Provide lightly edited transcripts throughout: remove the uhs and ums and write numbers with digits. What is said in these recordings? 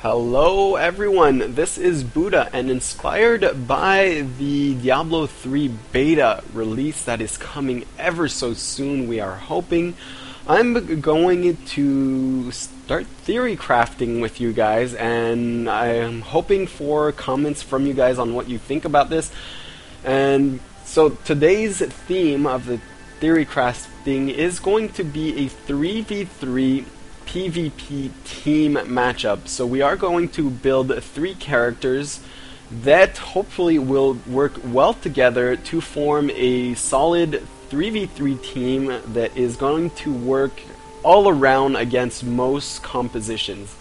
Hello everyone, this is Buddha, and inspired by the Diablo 3 beta release that is coming ever so soon, we are hoping, I'm going to start theory crafting with you guys, and I'm hoping for comments from you guys on what you think about this. And so today's theme of the theory crafting is going to be a 3v3 PvP team matchup. So we are going to build 3 characters that hopefully will work well together to form a solid 3v3 team that is going to work all around against most compositions.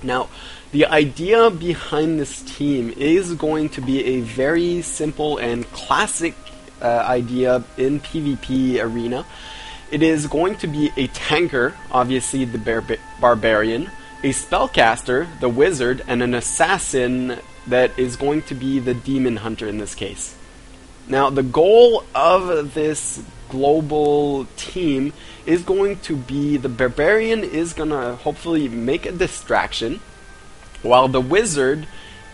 Now, the idea behind this team is going to be a very simple and classic idea in PvP arena. It is going to be a tanker, obviously the barbarian, a spellcaster, the wizard, and an assassin that is going to be the demon hunter in this case. Now, the goal of this global team is going to be the barbarian is going to hopefully make a distraction, while the wizard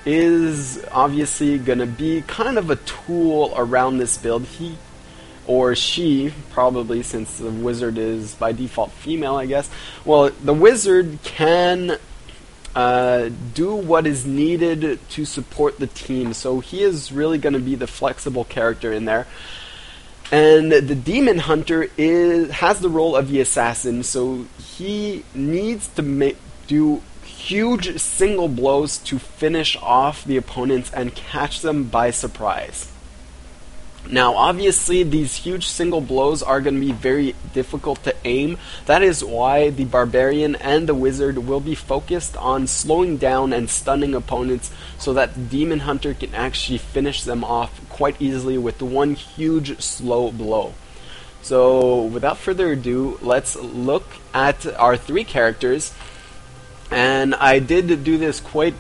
is obviously going to be kind of a tool around this build. He or she, probably, since the wizard is by default female, I guess. Well, the wizard can do what is needed to support the team, so he is really going to be the flexible character in there. And the demon hunter has the role of the assassin, so he needs to do huge single blows to finish off the opponents and catch them by surprise. Now, obviously, these huge single blows are going to be very difficult to aim. That is why the barbarian and the wizard will be focused on slowing down and stunning opponents so that the demon hunter can actually finish them off quite easily with one huge slow blow. So, without further ado, let's look at our 3 characters. And I did do this quite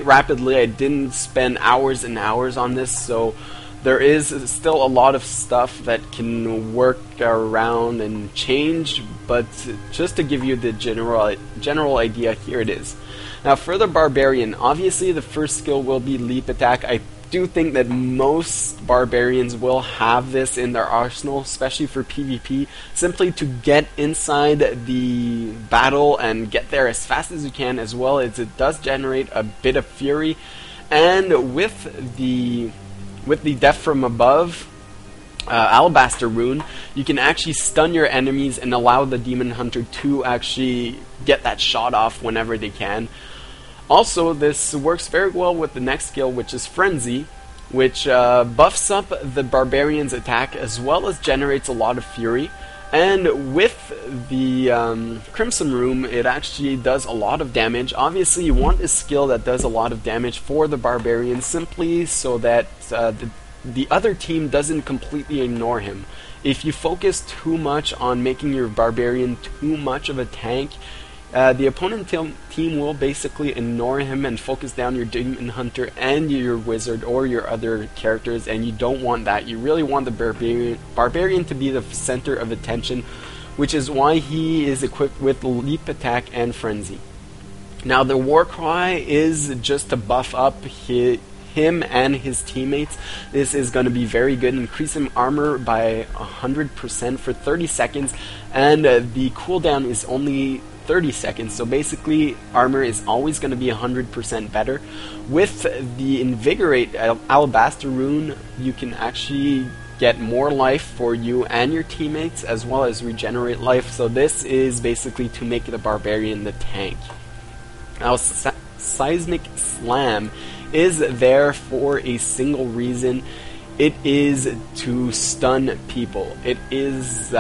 rapidly. I didn't spend hours and hours on this, so there is still a lot of stuff that can work around and change, but just to give you the general idea, here it is. Now, for the barbarian, obviously the first skill will be leap attack. I do think that most barbarians will have this in their arsenal, especially for PvP, simply to get inside the battle and get there as fast as you can, as well as it does generate a bit of fury. And with the death from above alabaster rune, you can actually stun your enemies and allow the demon hunter to actually get that shot off whenever they can. Also, this works very well with the next skill, which is Frenzy, which buffs up the barbarian's attack as well as generates a lot of fury. And with the Crimson Rune, it actually does a lot of damage. Obviously, you want a skill that does a lot of damage for the barbarian, simply so that the other team doesn't completely ignore him. If you focus too much on making your barbarian too much of a tank, the opponent team will basically ignore him and focus down your demon hunter and your wizard or your other characters, and you don't want that. You really want the barbarian to be the center of attention, which is why he is equipped with leap attack and frenzy. Now, the war cry is just to buff up him and his teammates. This is going to be very good. Increase him armor by 100% for 30 seconds, and the cooldown is only 30 seconds, so basically armor is always going to be 100% better. With the invigorate alabaster rune, you can actually get more life for you and your teammates, as well as regenerate life. So this is basically to make the barbarian the tank. Now, seismic slam is there for a single reason. It is to stun people. It is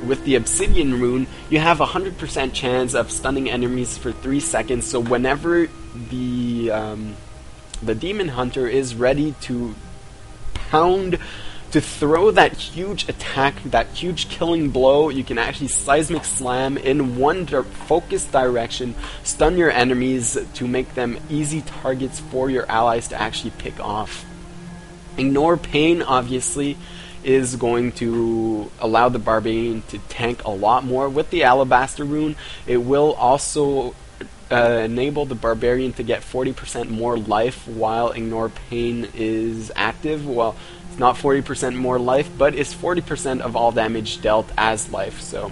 with the obsidian rune, you have a 100% chance of stunning enemies for 3 seconds. So whenever the demon hunter is ready to pound, to throw that huge attack, that huge killing blow, you can actually seismic slam in one focused direction, stun your enemies to make them easy targets for your allies to actually pick off. Ignore pain, obviously. is going to allow the Barbarian to tank a lot more. With the Alabaster rune, it will also enable the Barbarian to get 40% more life while Ignore Pain is active. Well, it's not 40% more life, but it's 40% of all damage dealt as life, so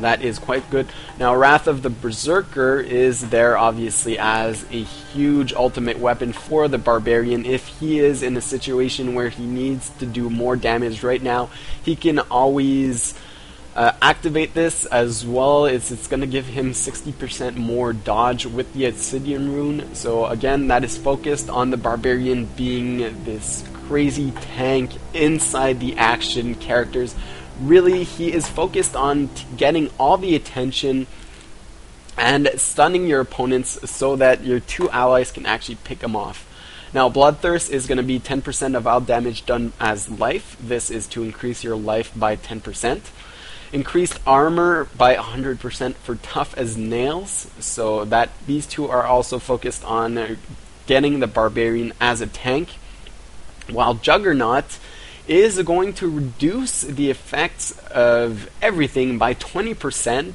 that is quite good. Now, Wrath of the Berserker is there obviously as a huge ultimate weapon for the Barbarian. If he is in a situation where he needs to do more damage right now, he can always activate this as well. It's going to give him 60% more dodge with the Obsidian rune. So again, that is focused on the Barbarian being this crazy tank inside the action characters. Really, he is focused on getting all the attention and stunning your opponents so that your two allies can actually pick him off. Now, Bloodthirst is going to be 10% of all damage done as life. This is to increase your life by 10%. Increased armor by 100% for Tough as Nails, so that these two are also focused on getting the Barbarian as a tank, while Juggernaut is going to reduce the effects of everything by 20%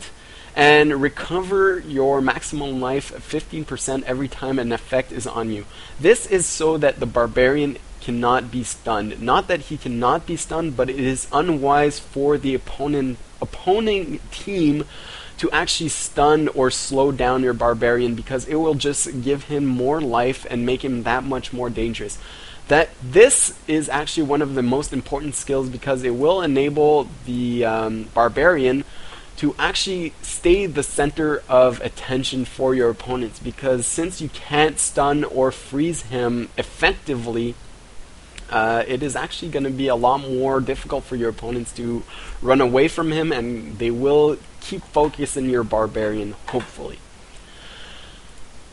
and recover your maximum life 15% every time an effect is on you. This is so that the Barbarian cannot be stunned. Not that he cannot be stunned, but it is unwise for the opponent team to actually stun or slow down your Barbarian, because it will just give him more life and make him that much more dangerous. That this is actually one of the most important skills, because it will enable the Barbarian to actually stay the center of attention for your opponents, because since you can't stun or freeze him effectively, it is actually going to be a lot more difficult for your opponents to run away from him, and they will keep focusing your Barbarian, hopefully.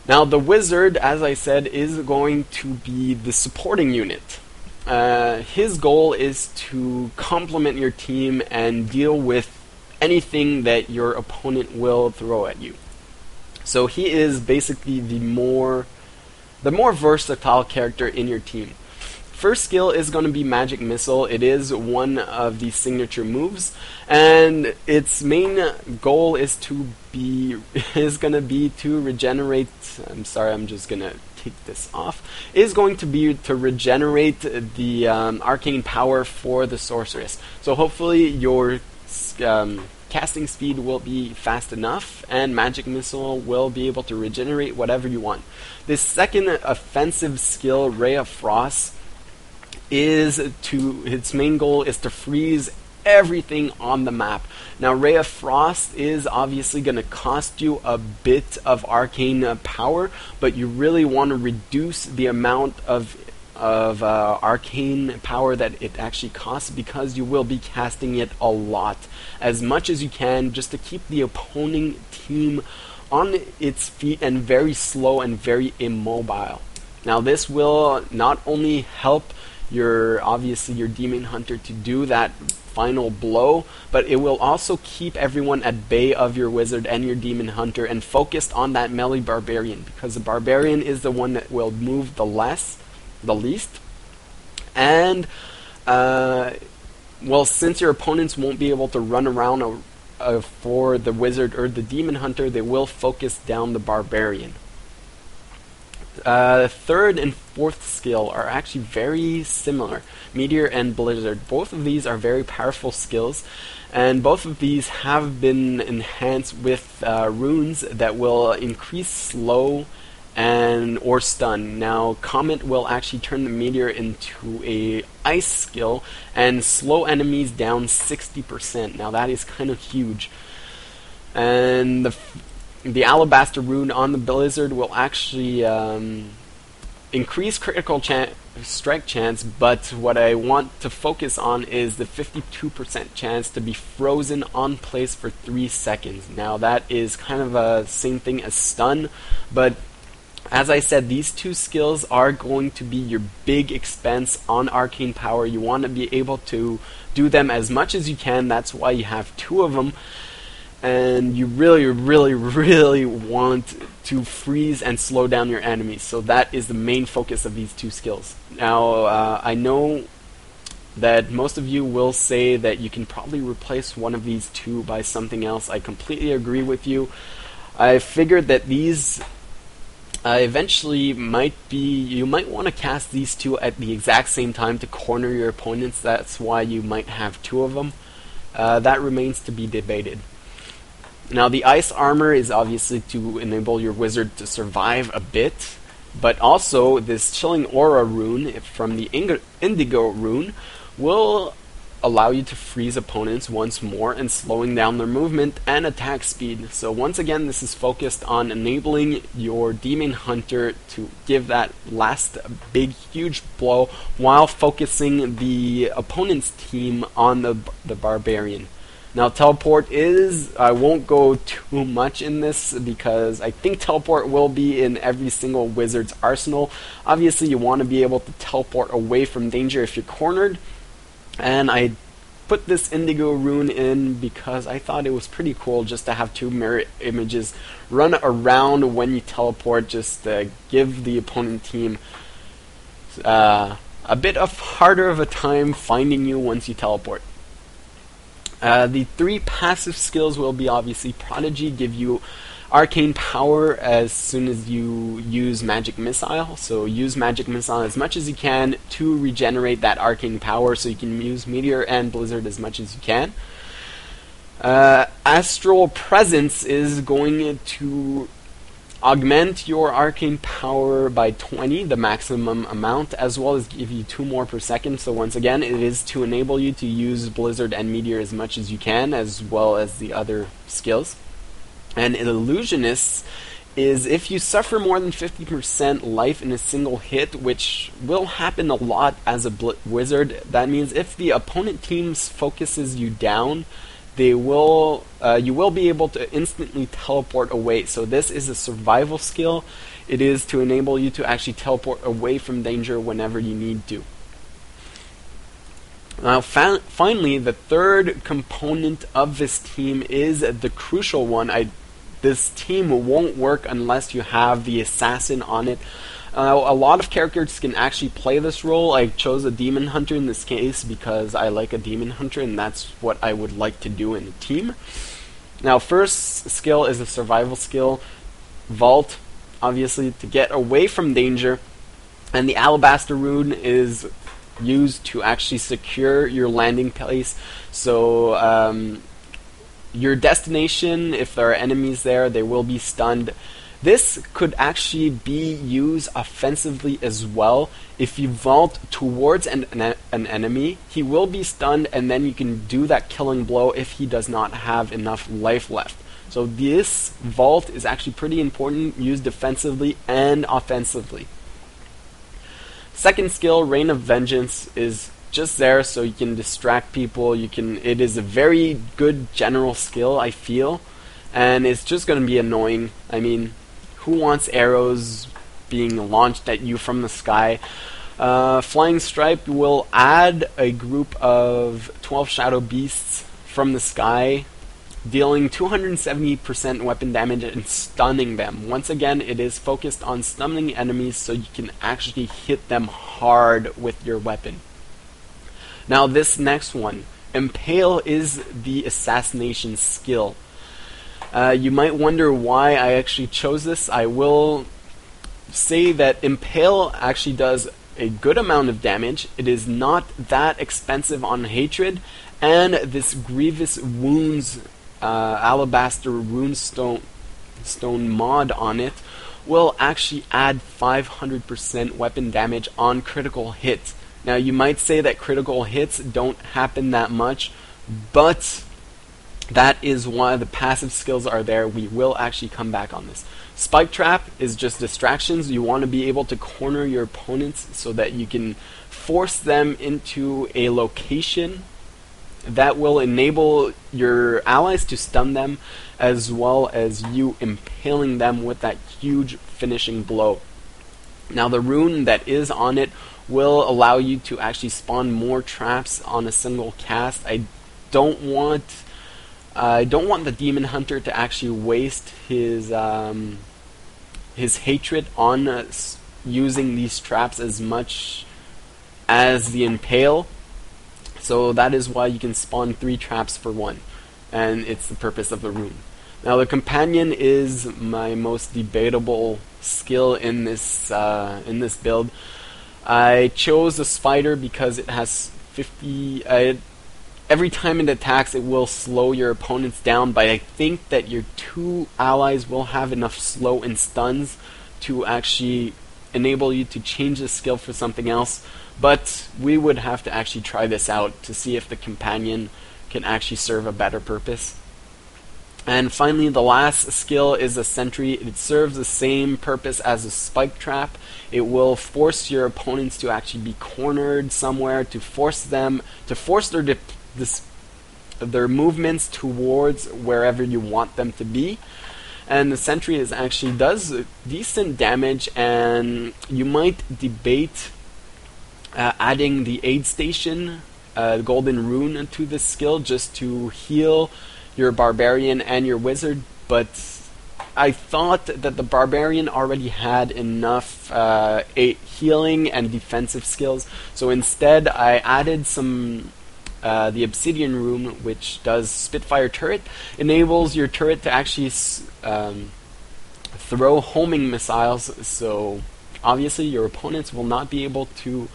Now, the Wizard, as I said, is going to be the supporting unit. His goal is to complement your team and deal with anything that your opponent will throw at you. So he is basically the more versatile character in your team. First skill is going to be Magic Missile. It is one of the signature moves, and its main goal is going to be to regenerate. I'm sorry, I'm just going to take this off. Is going to be to regenerate the arcane power for the sorceress. So hopefully your casting speed will be fast enough, and Magic Missile will be able to regenerate whatever you want. This second offensive skill, Ray of Frost, its main goal is to freeze everything on the map. Now, Ray of Frost is obviously going to cost you a bit of arcane power, but you really want to reduce the amount of arcane power that it actually costs, because you will be casting it a lot, as much as you can, just to keep the opposing team on its feet and very slow and very immobile. Now, this will not only help your Demon Hunter to do that final blow, but it will also keep everyone at bay of your Wizard and your Demon Hunter and focused on that melee Barbarian, because the Barbarian is the one that will move the least. And well, since your opponents won't be able to run around for the Wizard or the Demon Hunter, they will focus down the Barbarian. Third and fourth skill are actually very similar, Meteor and Blizzard. Both of these are very powerful skills, and both of these have been enhanced with runes that will increase slow or stun. Now, Comet will actually turn the Meteor into a ice skill and slow enemies down 60%. Now, that is kind of huge. And the Alabaster rune on the Blizzard will actually increase critical strike chance, but what I want to focus on is the 52% chance to be frozen on place for 3 seconds. Now, that is kind of the same thing as stun, but as I said, these two skills are going to be your big expense on arcane power. You want to be able to do them as much as you can. That's why you have two of them. And you really, really, really want to freeze and slow down your enemies. So that is the main focus of these two skills. Now, I know that most of you will say that you can probably replace one of these two by something else. I completely agree with you. I figured that these eventually you might want to cast these two at the exact same time to corner your opponents. That's why you might have two of them. That remains to be debated. Now, the ice armor is obviously to enable your wizard to survive a bit, but also this chilling aura rune from the indigo rune will allow you to freeze opponents once more and slowing down their movement and attack speed. So once again, this is focused on enabling your demon hunter to give that last big huge blow while focusing the opponent's team on the barbarian. Now, teleport is, I won't go too much in this because I think teleport will be in every single wizard's arsenal. Obviously, you want to be able to teleport away from danger if you're cornered. And I put this indigo rune in because I thought it was pretty cool just to have two mirror images run around when you teleport, just to give the opponent team a bit of harder of a time finding you once you teleport. The three passive skills will be obviously Prodigy, give you arcane power as soon as you use magic missile. So use magic missile as much as you can to regenerate that arcane power, so you can use meteor and blizzard as much as you can. Astral presence is going to augment your arcane power by 20, the maximum amount, as well as give you 2 more per second. So once again, it is to enable you to use blizzard and meteor as much as you can, as well as the other skills. And illusionist is if you suffer more than 50% life in a single hit, which will happen a lot as a wizard. That means if the opponent team focuses you down, you will be able to instantly teleport away. So this is a survival skill. It is to enable you to actually teleport away from danger whenever you need to. Now, finally, the third component of this team is the crucial one. This team won't work unless you have the assassin on it. A lot of characters can actually play this role. I chose a demon hunter in this case because I like a demon hunter, and that's what I would like to do in a team. Now, first skill is a survival skill. Vault, obviously, to get away from danger. And the alabaster rune is used to actually secure your landing place. So, your destination, if there are enemies there, they will be stunned. This could actually be used offensively as well. If you vault towards an enemy, he will be stunned, and then you can do that killing blow if he does not have enough life left. So this vault is actually pretty important, used defensively and offensively. Second skill, Reign of Vengeance, is just there so you can distract people. It is a very good general skill, I feel, and it's just going to be annoying. I mean, who wants arrows being launched at you from the sky? Flying Stripe will add a group of 12 shadow beasts from the sky, dealing 270% weapon damage and stunning them. Once again, it is focused on stunning enemies so you can actually hit them hard with your weapon. Now, this next one, Impale, is the assassination skill. You might wonder why I actually chose this. I will say that Impale actually does a good amount of damage. It is not that expensive on hatred, and this Grievous Wounds Alabaster Runestone mod on it will actually add 500% weapon damage on critical hits. Now, you might say that critical hits don't happen that much, but that is why the passive skills are there. We will actually come back on this. Spike Trap is just distractions. You want to be able to corner your opponents so that you can force them into a location that will enable your allies to stun them, as well as you impaling them with that huge finishing blow. Now, the rune that is on it will allow you to actually spawn more traps on a single cast. I don't want the demon hunter to actually waste his hatred on using these traps as much as the impale. So that is why you can spawn 3 traps for 1, and it's the purpose of the rune. Now the companion is my most debatable skill in this build. I chose the spider because it has 50. Every time it attacks, it will slow your opponents down, but I think that your 2 allies will have enough slow and stuns to actually enable you to change the skill for something else. But we would have to actually try this out to see if the companion can actually serve a better purpose. And finally, the last skill is a sentry. It serves the same purpose as a spike trap. It will force your opponents to actually be cornered somewhere, to force their movements towards wherever you want them to be. And the sentry does decent damage, and you might debate adding the aid station, golden rune, to this skill just to heal your barbarian and your wizard, but I thought that the barbarian already had enough healing and defensive skills, so instead I added some the obsidian rune, which does Spitfire turret, enables your turret to actually throw homing missiles, so obviously your opponents will not be able to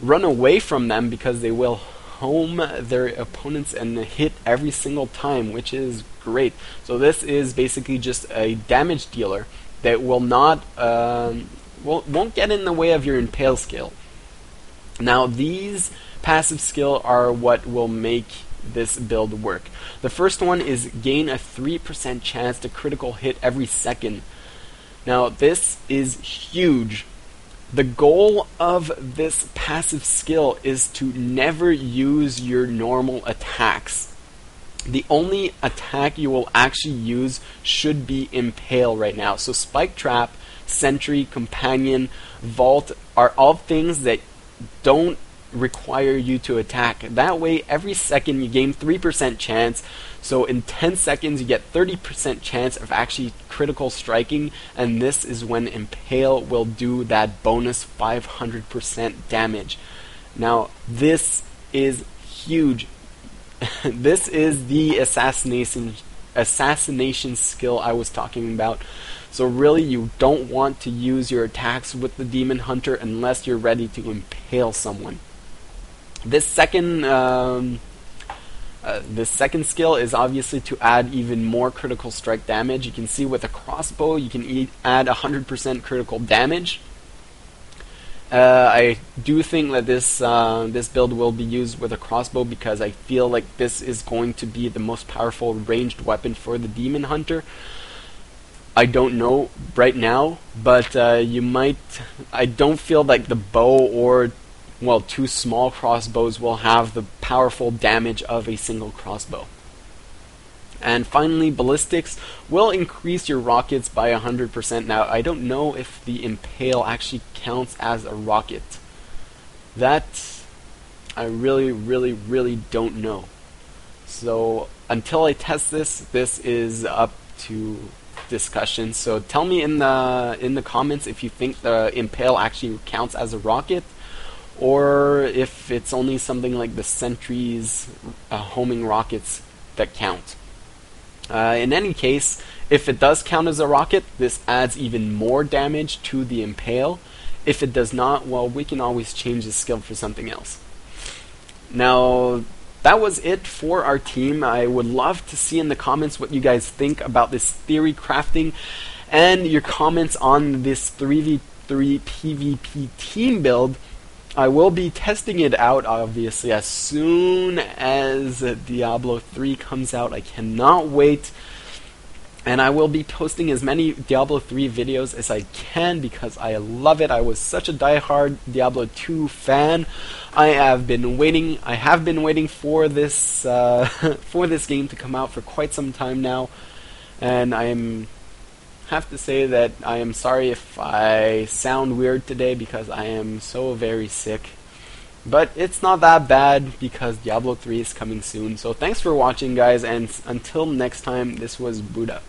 run away from them because they will home their opponents and hit every single time, which is great. So this is basically just a damage dealer that will not won't get in the way of your impale skill. Now these passive skill are what will make this build work. The first one is gain a 3% chance to critical hit every second. Now this is huge. The goal of this passive skill is to never use your normal attacks. The only attack you will actually use should be Impale right now. So Spike Trap, Sentry, Companion, Vault are all things that don't require you to attack. That way, every second you gain 3% chance. So in 10 seconds you get 30% chance of actually critical striking, and this is when Impale will do that bonus 500% damage. Now this is huge. This is the assassination skill I was talking about. So really you don't want to use your attacks with the Demon Hunter unless you're ready to impale someone. This second skill is obviously to add even more critical strike damage. You can see with a crossbow you can add 100% critical damage. I do think that this build will be used with a crossbow because I feel like this is going to be the most powerful ranged weapon for the Demon Hunter. I don't know right now, but you might. I don't feel like the bow or, well, 2 small crossbows will have the powerful damage of a single crossbow. And finally, ballistics will increase your rockets by 100%. Now, I don't know if the Impale actually counts as a rocket. That I really don't know. So until I test this, this is up to discussion. So tell me in the comments if you think the Impale actually counts as a rocket, or if it's only something like the Sentry's homing rockets that count. In any case, if it does count as a rocket, this adds even more damage to the Impale. If it does not, well, we can always change the skill for something else. Now, that was it for our team. I would love to see in the comments what you guys think about this theory crafting, and your comments on this 3v3 PvP team build. I will be testing it out, obviously, as soon as Diablo 3 comes out. I cannot wait. And I will be posting as many Diablo 3 videos as I can because I love it. I was such a diehard Diablo 2 fan. I have been waiting for this game to come out for quite some time now. And I have to say that I am sorry if I sound weird today because I am so very sick. But it's not that bad because Diablo 3 is coming soon. So thanks for watching, guys, and until next time, this was Buddha.